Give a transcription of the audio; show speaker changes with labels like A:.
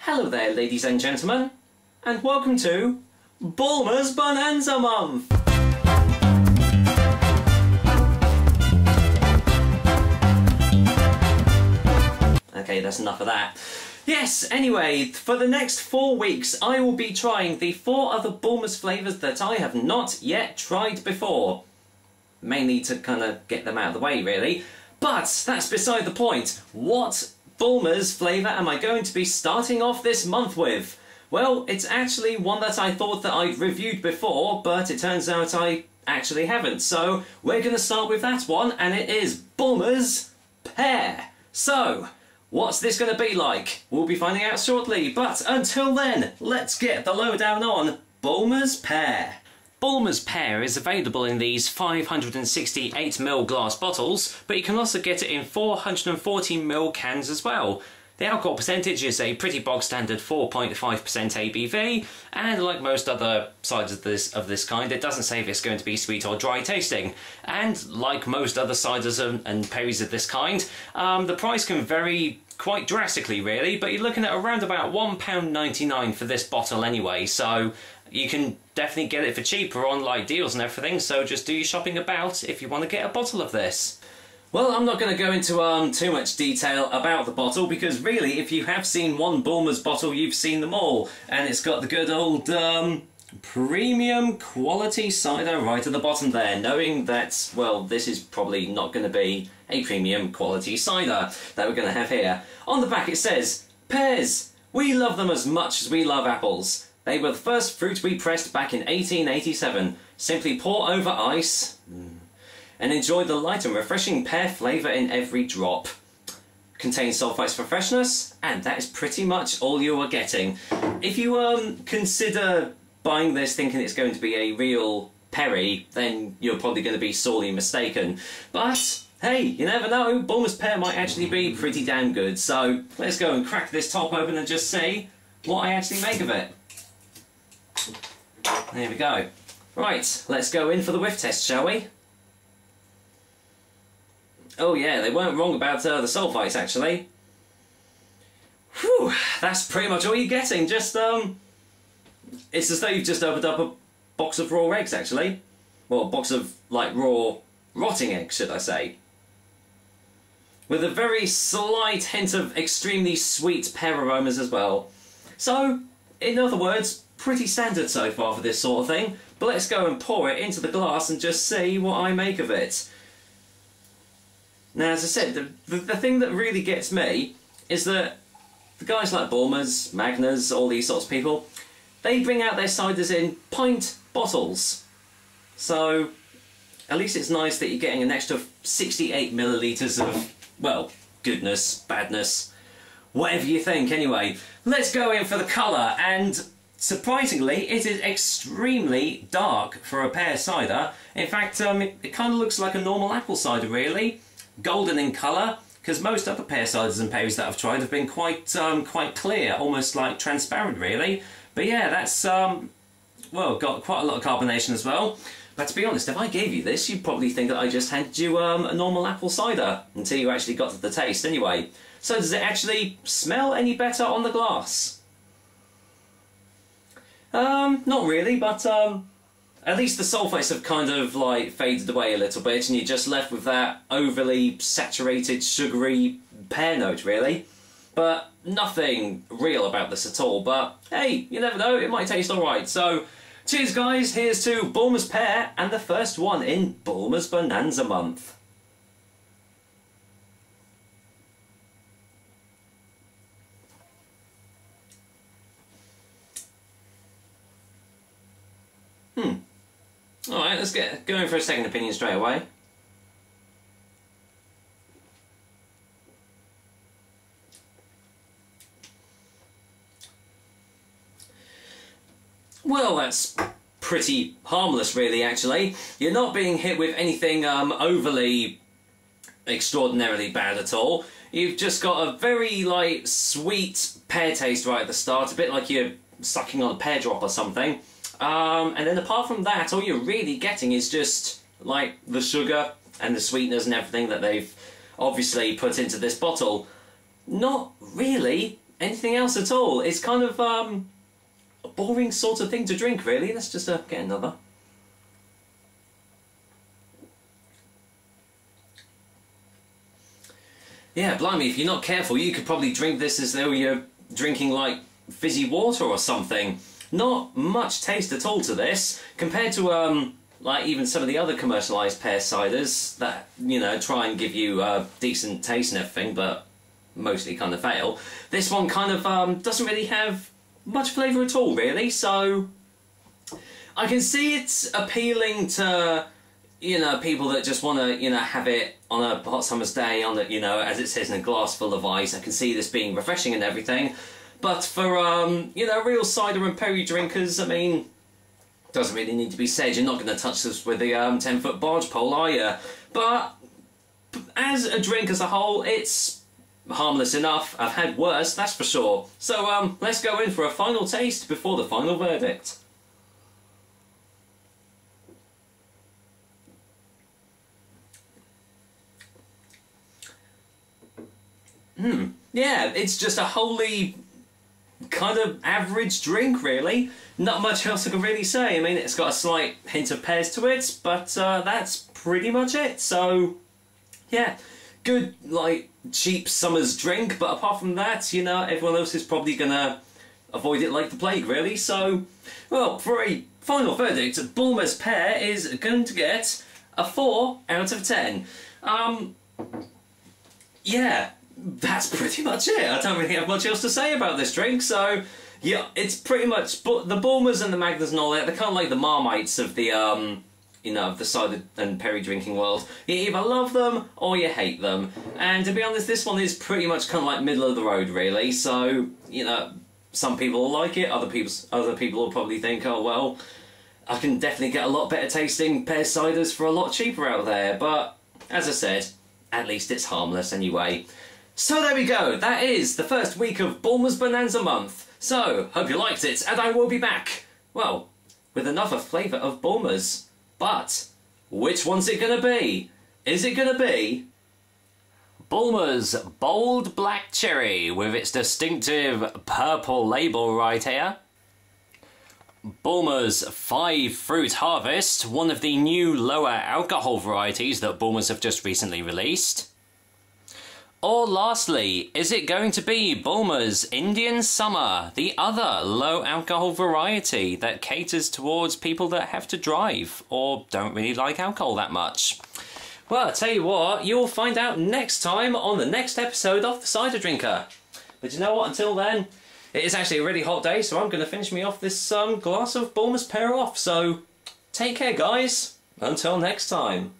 A: Hello there, ladies and gentlemen, and welcome to Bulmers Bonanza Month! Okay, that's enough of that. Yes, anyway, for the next 4 weeks I will be trying the 4 other Bulmers flavours that I have not yet tried before. Mainly to kind of get them out of the way, really. But that's beside the point. What Bulmers flavour am I going to be starting off this month with? Well, it's actually one that I thought that I'd reviewed before, but it turns out I actually haven't. So we're going to start with that one, and it is Bulmers Pear. So, what's this going to be like? We'll be finding out shortly, but until then, let's get the lowdown on Bulmers Pear. Bulmers Pear is available in these 568ml glass bottles, but you can also get it in 440ml cans as well. The alcohol percentage is a pretty bog standard 4.5% ABV, and like most other ciders of this kind, it doesn't say if it's going to be sweet or dry tasting. And like most other ciders and perries of this kind, the price can vary quite drastically really, but you're looking at around about £1.99 for this bottle anyway, so you can definitely get it for cheaper on like deals and everything, so just do your shopping about if you want to get a bottle of this. Well, I'm not going to go into too much detail about the bottle, because really, if you have seen one Bulmers bottle, you've seen them all. And it's got the good old premium quality cider right at the bottom there, knowing that, well, this is probably not going to be a premium quality cider that we're going to have here. On the back it says, "Pears, we love them as much as we love apples. They were the first fruit we pressed back in 1887. Simply pour over ice and enjoy the light and refreshing pear flavour in every drop. Contains sulfites for freshness, and that is pretty much all you are getting." If you consider buying this thinking it's going to be a real perry, then you're probably going to be sorely mistaken. But hey, you never know, Bulmers Pear might actually be pretty damn good. So let's go and crack this top open and just see what I actually make of it. There we go. Right, let's go in for the whiff test, shall we? Oh yeah, they weren't wrong about the sulfites, actually. Whew, that's pretty much all you're getting. Just, it's as though you've just opened up a box of raw eggs, actually. Well, a box of, like, raw rotting eggs, should I say. With a very slight hint of extremely sweet pear aromas as well. So, in other words, pretty standard so far for this sort of thing. But let's go and pour it into the glass and just see what I make of it. Now, as I said, the thing that really gets me is that the guys like Bulmers, Magners, all these sorts of people, they bring out their ciders in pint bottles. So, at least it's nice that you're getting an extra 68 millilitres of, well, goodness, badness, whatever you think. Anyway, let's go in for the colour, and surprisingly, it is extremely dark for a pear cider. In fact, it kind of looks like a normal apple cider, really. Golden in colour, because most other pear ciders and perries that I've tried have been quite clear, almost like transparent, really. But yeah, that's, well, got quite a lot of carbonation as well. But to be honest, if I gave you this, you'd probably think that I just handed you a normal apple cider, until you actually got to the taste anyway. So does it actually smell any better on the glass? Not really, but at least the sulfites have kind of like faded away a little bit, and you're just left with that overly saturated, sugary pear note, really. But nothing real about this at all. But hey, you never know, it might taste alright. So, cheers guys, here's to Bulmers Pear, and the first one in Bulmers Bonanza Month. Alright, let's get going for a second opinion straight away. Well, that's pretty harmless, really, actually. You're not being hit with anything overly extraordinarily bad at all. You've just got a very, like, sweet pear taste right at the start, a bit like you're sucking on a pear drop or something. And then apart from that, all you're really getting is just, like, the sugar and the sweeteners and everything that they've obviously put into this bottle. Not really anything else at all. It's kind of a boring sort of thing to drink, really. Let's just get another. Yeah, blimey, if you're not careful, you could probably drink this as though you're drinking, like, fizzy water or something. Not much taste at all to this, compared to, like, even some of the other commercialised pear ciders that, you know, try and give you a decent taste and everything, but mostly kind of fail. This one kind of doesn't really have much flavour at all, really, so I can see it's appealing to, you know, people that just want to, you know, have it on a hot summer's day, on the, you know, as it says, in a glass full of ice. I can see this being refreshing and everything. But for, you know, real cider and perry drinkers, I mean, doesn't really need to be said. You're not going to touch this with the 10-foot barge pole, are you? But as a drink as a whole, it's harmless enough. I've had worse, that's for sure. So, let's go in for a final taste before the final verdict. Yeah, it's just a wholly kind of average drink, really. Not much else I can really say. I mean, it's got a slight hint of pears to it, but that's pretty much it. So, yeah, good, like, cheap summer's drink, but apart from that, you know, everyone else is probably gonna avoid it like the plague, really. So, well, for a final verdict, Bulmers Pear is going to get a 4 out of 10. Yeah, that's pretty much it. I don't really have much else to say about this drink, so yeah, it's pretty much the Bulmers and the Magners and all that. They're kind of like the Marmites of the you know, of the cider and perry drinking world. You either love them or you hate them. And to be honest, this one is pretty much kind of like middle of the road, really. So, you know, some people will like it, other people will probably think, oh well, I can definitely get a lot better tasting pear ciders for a lot cheaper out there. But as I said, at least it's harmless anyway. So there we go, that is the first week of Bulmers Bonanza Month. So, hope you liked it, and I will be back, well, with another flavour of Bulmers. But, which one's it gonna be? Is it gonna be Bulmers Bold Black Cherry with its distinctive purple label right here? Bulmers 5 Fruit Harvest, one of the new lower alcohol varieties that Bulmers have just recently released? Or lastly, is it going to be Bulmers Indian Summer, the other low alcohol variety that caters towards people that have to drive or don't really like alcohol that much? Well, I tell you what, you'll find out next time on the next episode of The Cider Drinker. But you know what, until then, it is actually a really hot day, so I'm going to finish me off this glass of Bulmers Pear off. So, take care guys, until next time.